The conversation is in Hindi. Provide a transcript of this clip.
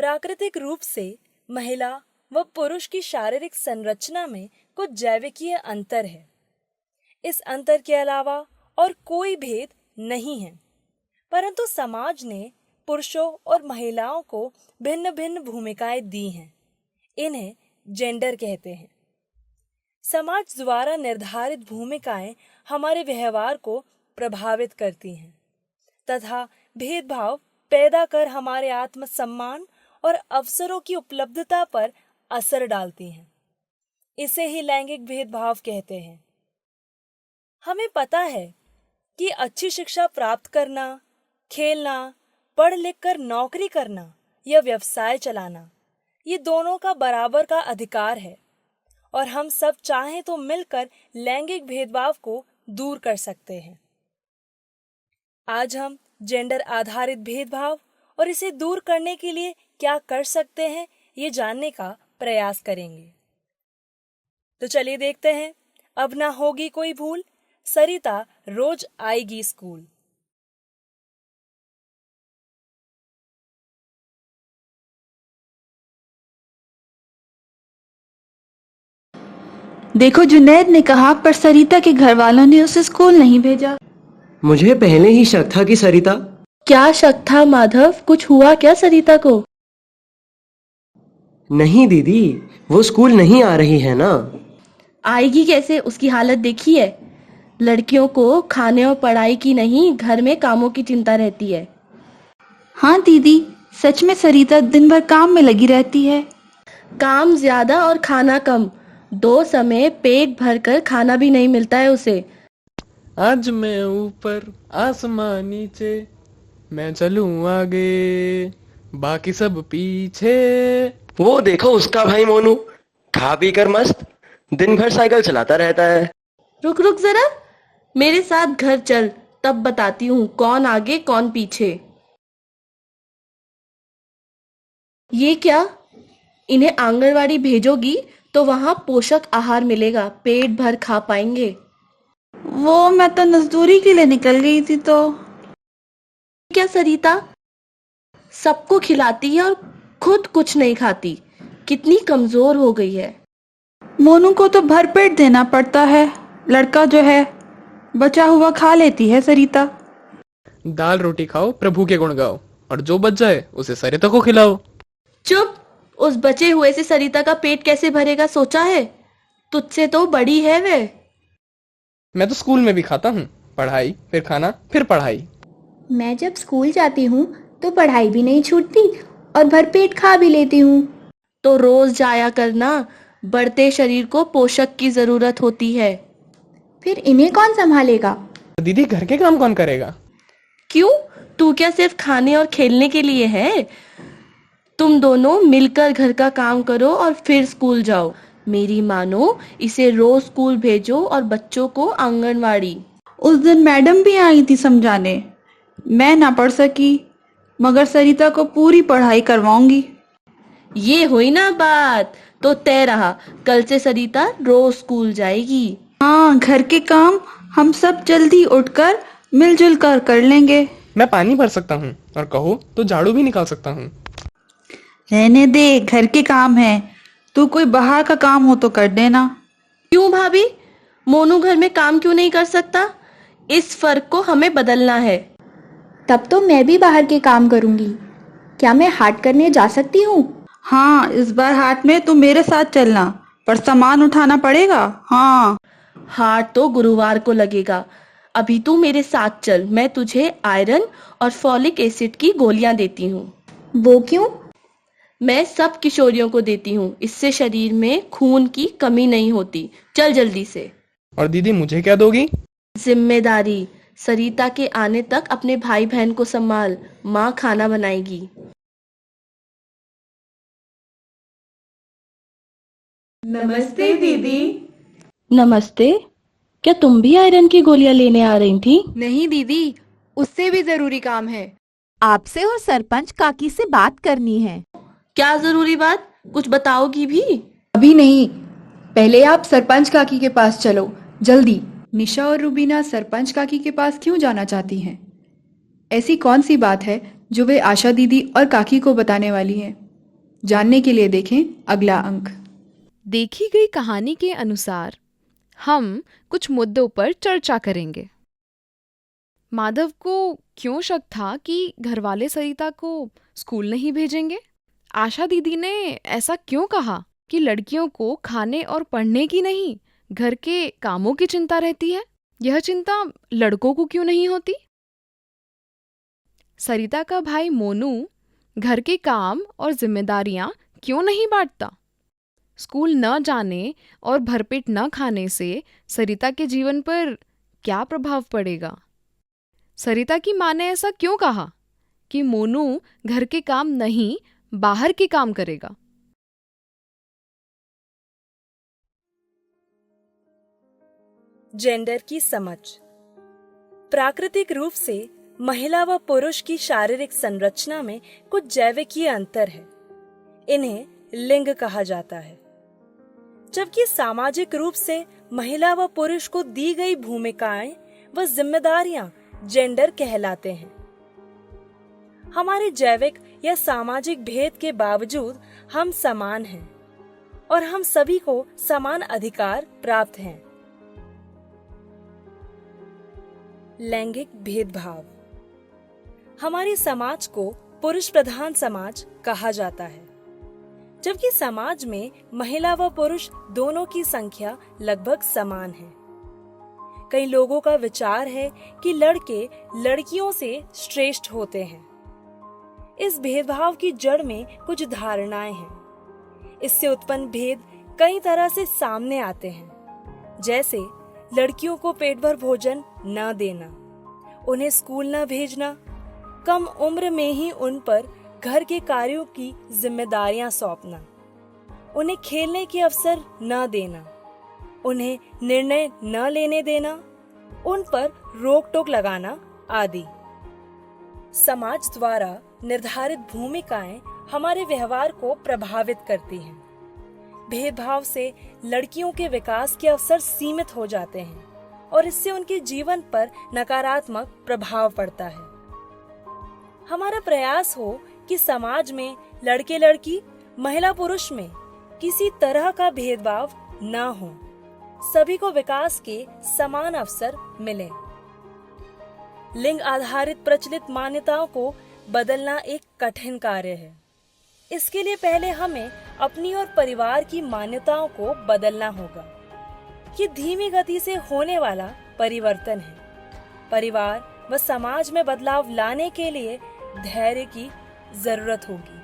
प्राकृतिक रूप से महिला व पुरुष की शारीरिक संरचना में कुछ जैविकीय अंतर है। इस अंतर के अलावा और कोई भेद नहीं है, परंतु समाज ने पुरुषों और महिलाओं को भिन्न भिन्न भूमिकाएं दी हैं। इन्हें जेंडर कहते हैं। समाज द्वारा निर्धारित भूमिकाएं हमारे व्यवहार को प्रभावित करती हैं तथा भेदभाव पैदा कर हमारे आत्मसम्मान और अवसरों की उपलब्धता पर असर डालती हैं। इसे ही लैंगिक भेदभाव कहते हैं। हमें पता है कि अच्छी शिक्षा प्राप्त करना, खेलना, पढ़ लिख कर नौकरी करना या व्यवसाय चलाना, ये दोनों का बराबर का अधिकार है और हम सब चाहें तो मिलकर लैंगिक भेदभाव को दूर कर सकते हैं। आज हम जेंडर आधारित भेदभाव और इसे दूर करने के लिए क्या कर सकते हैं, ये जानने का प्रयास करेंगे। तो चलिए देखते हैं। अब ना होगी कोई भूल, सरिता रोज आएगी स्कूल। देखो, जुनैद ने कहा पर सरिता के घर वालों ने उसे स्कूल नहीं भेजा। मुझे पहले ही शक था कि सरिता। क्या शक था माधव? कुछ हुआ क्या सरिता को? नहीं दीदी, वो स्कूल नहीं आ रही है ना। आएगी कैसे? उसकी हालत देखी है। लड़कियों को खाने और पढ़ाई की नहीं, घर में कामों की चिंता रहती है। हाँ दीदी, सच में सरिता दिन भर काम में लगी रहती है। काम ज्यादा और खाना कम। 2 समय पेट भरकर खाना भी नहीं मिलता है उसे। आज मैं ऊपर आसमां नीचे, मैं चलूं आगे बाकी सब पीछे। वो देखो उसका भाई मोनू, खा पी कर मस्त दिन भर साइकिल चलाता रहता है। रुक रुक जरा, मेरे साथ घर चल, तब बताती हूँ कौन आगे कौन पीछे। ये क्या? इन्हें आंगनवाड़ी भेजोगी तो वहां पोषक आहार मिलेगा, पेट भर खा पाएंगे। वो मैं तो मजदूरी के लिए निकल गई थी। तो क्या सरिता सबको खिलाती है और खुद कुछ नहीं खाती? कितनी कमजोर हो गई है। मोनू को तो भरपेट देना पड़ता है। लड़का जो है बचा हुआ खा लेती है सरिता। दाल रोटी खाओ, प्रभु के गुण गाओ, और जो बच जाए उसे सरिता को खिलाओ। चुप! उस बचे हुए से सरिता का पेट कैसे भरेगा, सोचा है? तुझसे तो बड़ी है वे। मैं तो स्कूल में भी खाता हूँ, पढ़ाई फिर खाना फिर पढ़ाई। मैं जब स्कूल जाती हूँ तो पढ़ाई भी नहीं छूटती और भरपेट खा भी लेती हूँ। तो रोज जाया करना, बढ़ते शरीर को पोषक की जरूरत होती है। फिर इन्हें कौन संभालेगा? दीदी, घर के काम कौन करेगा? क्यों? तू क्या सिर्फ खाने और खेलने के लिए है? तुम दोनों मिलकर घर का काम करो और फिर स्कूल जाओ। मेरी मानो, इसे रोज स्कूल भेजो और बच्चों को आंगनवाड़ी। उस दिन मैडम भी आई थी समझाने। मैं ना पढ़ सकी, मगर सरिता को पूरी पढ़ाई करवाऊंगी। ये हुई ना बात, तो तय रहा। कल से सरिता रोज स्कूल जाएगी। हाँ, घर के काम हम सब जल्दी उठकर मिलजुल कर लेंगे। मैं पानी भर सकता हूँ और कहो तो झाड़ू भी निकाल सकता हूँ। रहने दे, घर के काम है। तू कोई बाहर का काम हो तो कर देना। क्यों भाभी? मोनू घर में काम क्यों नहीं कर सकता? इस फर्क को हमें बदलना है। तब तो मैं भी बाहर के काम करूंगी। क्या मैं हाट करने जा सकती हूँ? हाँ, इस बार हाट में तू मेरे साथ चलना, पर सामान उठाना पड़ेगा। हाँ, हाट तो गुरुवार को लगेगा। अभी तू मेरे साथ चल, मैं तुझे आयरन और फॉलिक एसिड की गोलियां देती हूँ। वो क्यों? मैं सब किशोरियों को देती हूँ, इससे शरीर में खून की कमी नहीं होती। चल जल्दी से। और दीदी, मुझे क्या दोगी? जिम्मेदारी। सरिता के आने तक अपने भाई बहन को संभाल, माँ खाना बनाएगी। नमस्ते दीदी। नमस्ते। क्या तुम भी आयरन की गोलियां लेने आ रही थी? नहीं दीदी, उससे भी जरूरी काम है। आपसे और सरपंच काकी से बात करनी है। क्या जरूरी बात? कुछ बताओगी भी? अभी नहीं, पहले आप सरपंच काकी के पास चलो, जल्दी। निशा और रुबीना सरपंच काकी के पास क्यों जाना चाहती हैं? ऐसी कौन सी बात है जो वे आशा दीदी और काकी को बताने वाली हैं? जानने के लिए देखें अगला अंक। देखी गई कहानी के अनुसार हम कुछ मुद्दों पर चर्चा करेंगे। माधव को क्यों शक था कि घरवाले सरिता को स्कूल नहीं भेजेंगे? आशा दीदी ने ऐसा क्यों कहा कि लड़कियों को खाने और पढ़ने की नहीं, घर के कामों की चिंता रहती है? यह चिंता लड़कों को क्यों नहीं होती? सरिता का भाई मोनू घर के काम और जिम्मेदारियां क्यों नहीं बांटता? स्कूल न जाने और भरपेट न खाने से सरिता के जीवन पर क्या प्रभाव पड़ेगा? सरिता की माँ ने ऐसा क्यों कहा कि मोनू घर के काम नहीं, बाहर के काम करेगा? जेंडर की समझ। प्राकृतिक रूप से महिला व पुरुष की शारीरिक संरचना में कुछ जैविकीय अंतर है। इन्हें लिंग कहा जाता है। जबकि सामाजिक रूप से महिला व पुरुष को दी गई भूमिकाएं व जिम्मेदारियां जेंडर कहलाते हैं। हमारे जैविक या सामाजिक भेद के बावजूद हम समान हैं और हम सभी को समान अधिकार प्राप्त हैं। लैंगिक भेदभाव। हमारे समाज को पुरुष प्रधान समाज कहा जाता है, जबकि समाज में महिला व पुरुष दोनों की संख्या लगभग समान है। कई लोगों का विचार है कि लड़के लड़कियों से श्रेष्ठ होते हैं। इस भेदभाव की जड़ में कुछ धारणाएं हैं। इससे उत्पन्न भेद कई तरह से सामने आते हैं, जैसे लड़कियों को पेट भर भोजन न देना, उन्हें स्कूल न भेजना, कम उम्र में ही उन पर घर के कार्यों की जिम्मेदारियां सौंपना, उन्हें खेलने के अवसर न देना, उन्हें निर्णय न लेने देना, उन पर रोक टोक लगाना आदि। समाज द्वारा निर्धारित भूमिकाएं हमारे व्यवहार को प्रभावित करती हैं। भेदभाव से लड़कियों के विकास के अवसर सीमित हो जाते हैं और इससे उनके जीवन पर नकारात्मक प्रभाव पड़ता है। हमारा प्रयास हो कि समाज में लड़के लड़की, महिला पुरुष में किसी तरह का भेदभाव न हो, सभी को विकास के समान अवसर मिले। लिंग आधारित प्रचलित मान्यताओं को बदलना एक कठिन कार्य है। इसके लिए पहले हमें अपनी और परिवार की मान्यताओं को बदलना होगा। ये धीमी गति से होने वाला परिवर्तन है। परिवार व समाज में बदलाव लाने के लिए धैर्य की जरूरत होगी।